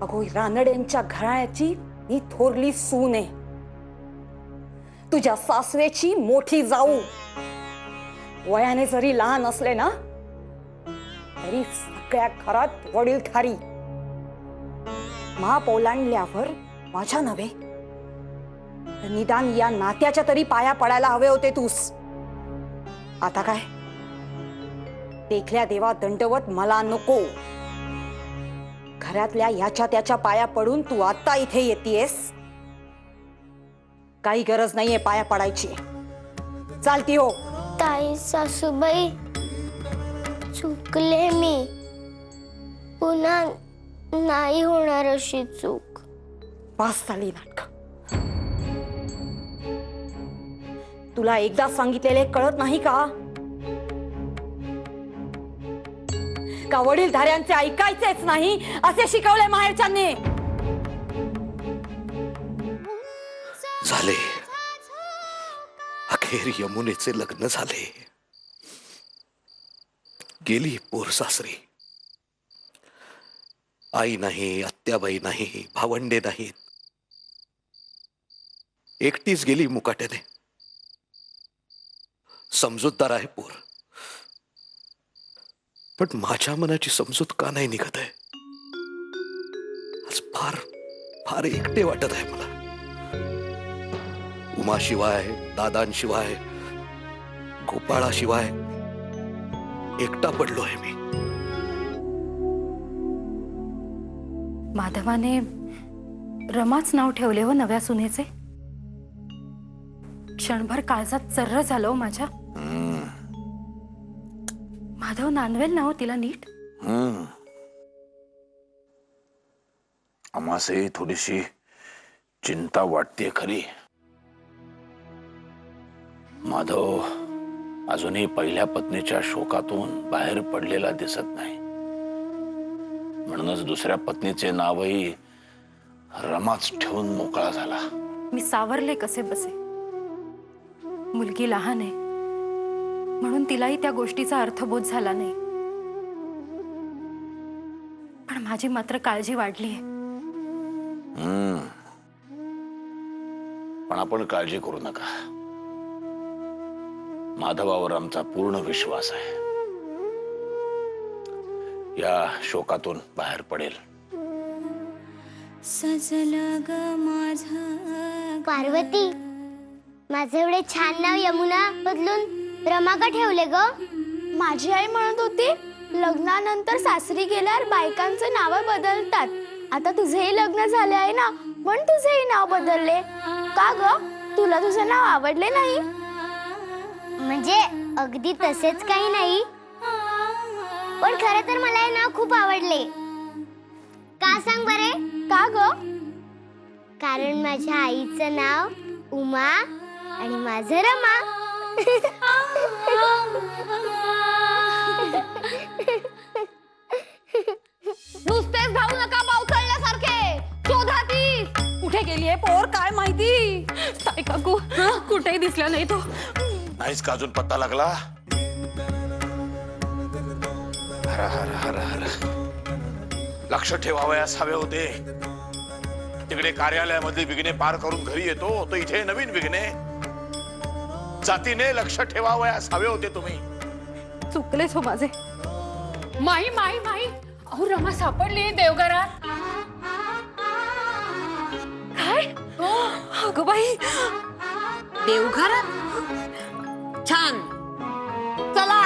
अगो रानड्यांच्या घराण्याची ही थोरली सून आहे. तुझ्या सासरेची मोठी जाऊ. वयाने जरी लहान असले ना तरी सगळ्या घरात वडीलधारी. मा ओलांडल्यावर माझ्या नव्हे तर निदान या नात्याच्या तरी पाया पडायला हवे होते तूस. आता काय देखल्या देवा दंडवत मला नको. घरातल्या याच्या त्याच्या पाया पडून तू आता इथे येतेस. काही गरज नाहीये पाया पडायची. चालती हो. ताई सासूबाई चुकले मी. पुन्हा नाही होणार अशी चूक. पास झाली नाटक. तुला एकदा सांगितलेले कळत नाही का? का वडीलधाऱ्यांचे ऐकायचेच नाही असे शिकवले माहेरच्यांनी. झाले. अखेर यमुनेचे लग्न झाले. गेली पोर सासरी. आई नाही, आत्याबाई नाही, भावंडे नाहीत. एकटीच गेली मुकाट्याने. समजूतदार आहे पोर, पण माझ्या मनाची समजूत का नाही निघत आहे? आज फार फार एकटे वाटत आहे मला. उमाशिवाय, दादांशिवाय, गोपाळाशिवाय एकटा पडलो आहे मी. माधवाने रमाच नाव ठेवले हो नव्या सुनेचे. क्षणभर काळजात चर्र झालं माझ्या. माधव नांदवेल ना हो तिला नीट. आम्हासही थोडीशी चिंता वाटते खरी. माधव अजूनही पहिल्या पत्नीच्या शोकातून बाहेर पडलेला दिसत नाही. म्हणूनच दुसऱ्या पत्नीचे नावही रमाच ठेवून मोकळा झाला. मी सावरले कसे बसे. मुलगी लहान आहे म्हणून तिलाही त्या गोष्टीचा अर्थबोध झाला नाही. पण माझी मात्र काळजी वाढली आहे. पण आपण काळजी करू नका. माधवावर आमचा पूर्ण विश्वास आहे. या शोकातून बाहेर पडेल. पार्वती, माझे एवढे छान नाव यमुना बदलून रमा का ठेवले ग? माझी आई म्हणत होती लग्नानंतर सासरी गेल्यावर बायकांचे नाव बदलतात. आता तुझेही लग्न झाले आहे ना, पण तुझेही नाव बदलले का ग? तुला तुझं नाव आवडले नाही? म्हणजे अगदी तसेच काही नाही, पण खरं तर मला हे नाव खूप आवडले. का सांग बरे? का ग? कारण माझ्या आईचं नाव उमा आणि माझं रमा. नुसतेच धावू नका पावसाळ्यासारखे. शोधा ती. कुठे गेलीये पोर काय माहिती? ताई काकू कुठेही दिसला नाही तो. नाहीच का अजून पत्ता लागला? हर हर हर हर. लक्ष ठेवावयास हवे होते. तिकडे कार्यालयामध्ये विघ्ने पार करून घरी येतो, तो इथे नवीन विघ्ने. जातीने लक्ष ठेवावयास हवे होते तुम्ही. चुकलेच हो माझे. माई माई माई, अहो रमा सापडली देवघरात. काय? अगं बाई, देवघरात? छान. चला.